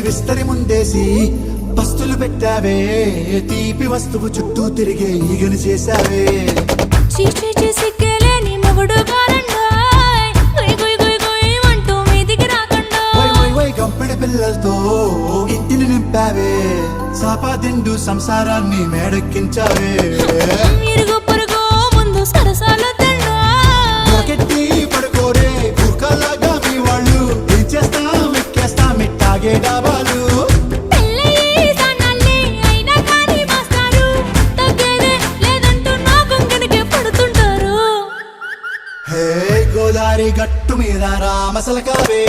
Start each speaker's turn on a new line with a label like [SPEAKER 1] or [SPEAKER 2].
[SPEAKER 1] విస్తరి ముందేసి పస్తులు పెట్టావే తీపి వస్తువు చుట్టూ తిరిగే ఈగను చేశావే
[SPEAKER 2] చీచీ చేసి కేలేని మొగుడు కారండాయ్ గుయ్ గుయ్ గుయ్ గుయ్ అంటూ మీదికి రాకుండా
[SPEAKER 1] వై గంపెడి పిల్లలతో ఇంటిని నింపావే సాపాదిండు సంసారాన్ని మేడెక్కించావే
[SPEAKER 2] ఇరుగు పొరుగు ముందు సరసాలు తిండా
[SPEAKER 1] పడుకోరే కుక్కలాగా మీ వాళ్ళు ఏం చేస్తాం ఎక్కేస్తాం ఇట్టాగే డాబాలు
[SPEAKER 2] పెళ్ళయి సన్నాళ్ళే అయినా కానీ మాస్తారు తగ్గేదే లేదంటూ నా కొంగనికి పడుతుంటారు
[SPEAKER 1] హే గోదారి గట్టు మీద రామసలకావే